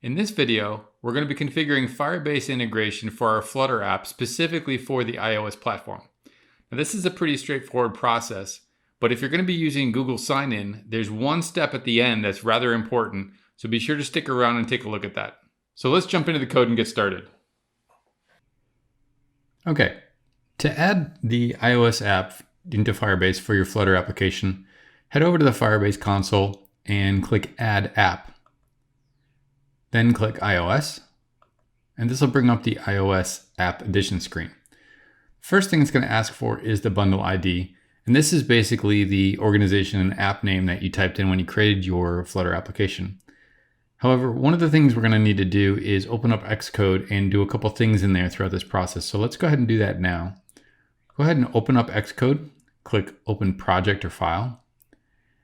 In this video, we're going to be configuring Firebase integration for our Flutter app specifically for the iOS platform. Now, this is a pretty straightforward process, but if you're going to be using Google Signin, there's one step at the end that's rather important, so be sure to stick around and take a look at that. So let's jump into the code and get started. Okay, to add the iOS app into Firebase for your Flutter application, head over to the Firebase console and click Add App. Then click iOS, and this will bring up the iOS app edition screen. First thing it's going to ask for is the bundle ID, and this is basically the organization and app name that you typed in when you created your Flutter application. However, one of the things we're going to need to do is open up Xcode and do a couple things in there throughout this process. So let's go ahead and do that now. Go ahead and open up Xcode, click Open Project or File,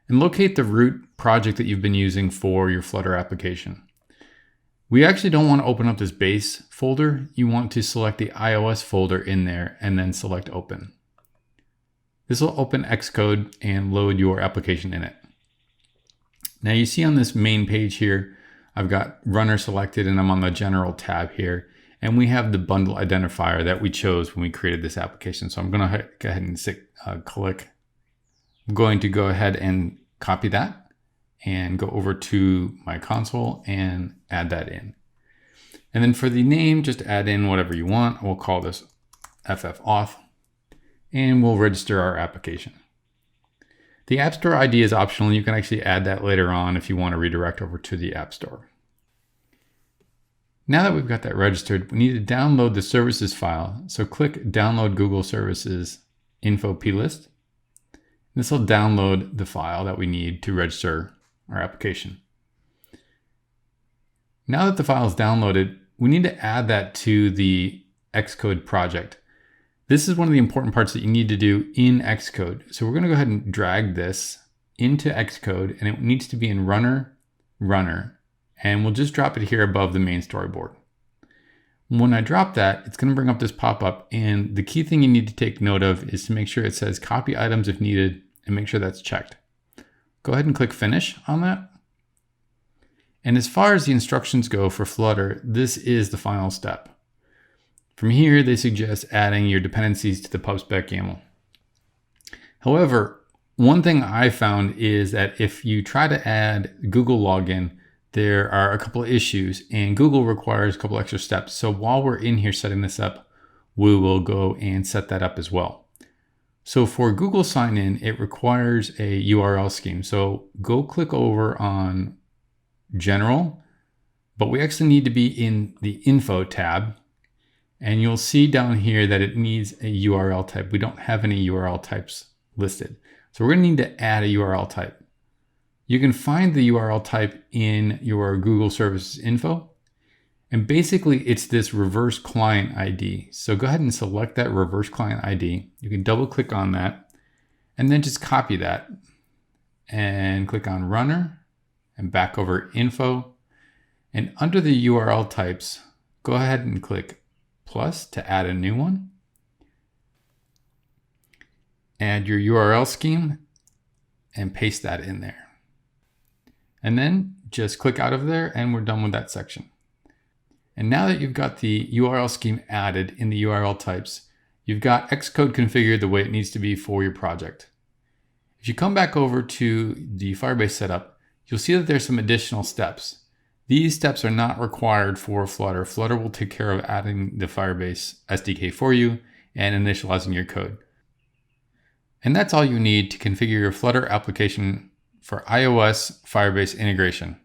and locate the root project that you've been using for your Flutter application. We actually don't want to open up this base folder. You want to select the iOS folder in there and then select Open. This will open Xcode and load your application in it. Now you see on this main page here, I've got runner selected and I'm on the general tab here. And we have the bundle identifier that we chose when we created this application. So I'm going to go ahead and click. I'm going to go ahead and copy that and go over to my console and add that in. And then for the name, just add in whatever you want. We'll call this FF Auth and we'll register our application. The App Store ID is optional. You can actually add that later on if you want to redirect over to the App Store. Now that we've got that registered, we need to download the services file. So click Download Google Services Info plist. This will download the file that we need to register our application. Now that the file is downloaded, we need to add that to the Xcode project. This is one of the important parts that you need to do in Xcode. So we're going to go ahead and drag this into Xcode, and it needs to be in runner, and we'll just drop it here above the main storyboard. When I drop that, it's going to bring up this pop-up, and the key thing you need to take note of is to make sure it says copy items if needed, and make sure that's checked. Go ahead and click Finish on that. And as far as the instructions go for Flutter, this is the final step. From here, they suggest adding your dependencies to the pub/spec YAML. However, one thing I found is that if you try to add Google login, there are a couple of issues, and Google requires a couple extra steps. So while we're in here setting this up, we will go and set that up as well. So for Google Signin, it requires a URL scheme. So go click over on General, but we actually need to be in the Info tab. And you'll see down here that it needs a URL type. We don't have any URL types listed. So we're going to need to add a URL type. You can find the URL type in your Google Services info. And basically it's this reverse client ID. So go ahead and select that reverse client ID. You can double click on that and then just copy that and click on runner and back over info. And under the URL types, go ahead and click plus to add a new one. Add your URL scheme and paste that in there. And then just click out of there and we're done with that section. And now that you've got the URL scheme added in the URL types, you've got Xcode configured the way it needs to be for your project. If you come back over to the Firebase setup, you'll see that there's some additional steps. These steps are not required for Flutter. Flutter will take care of adding the Firebase SDK for you and initializing your code. And that's all you need to configure your Flutter application for iOS Firebase integration.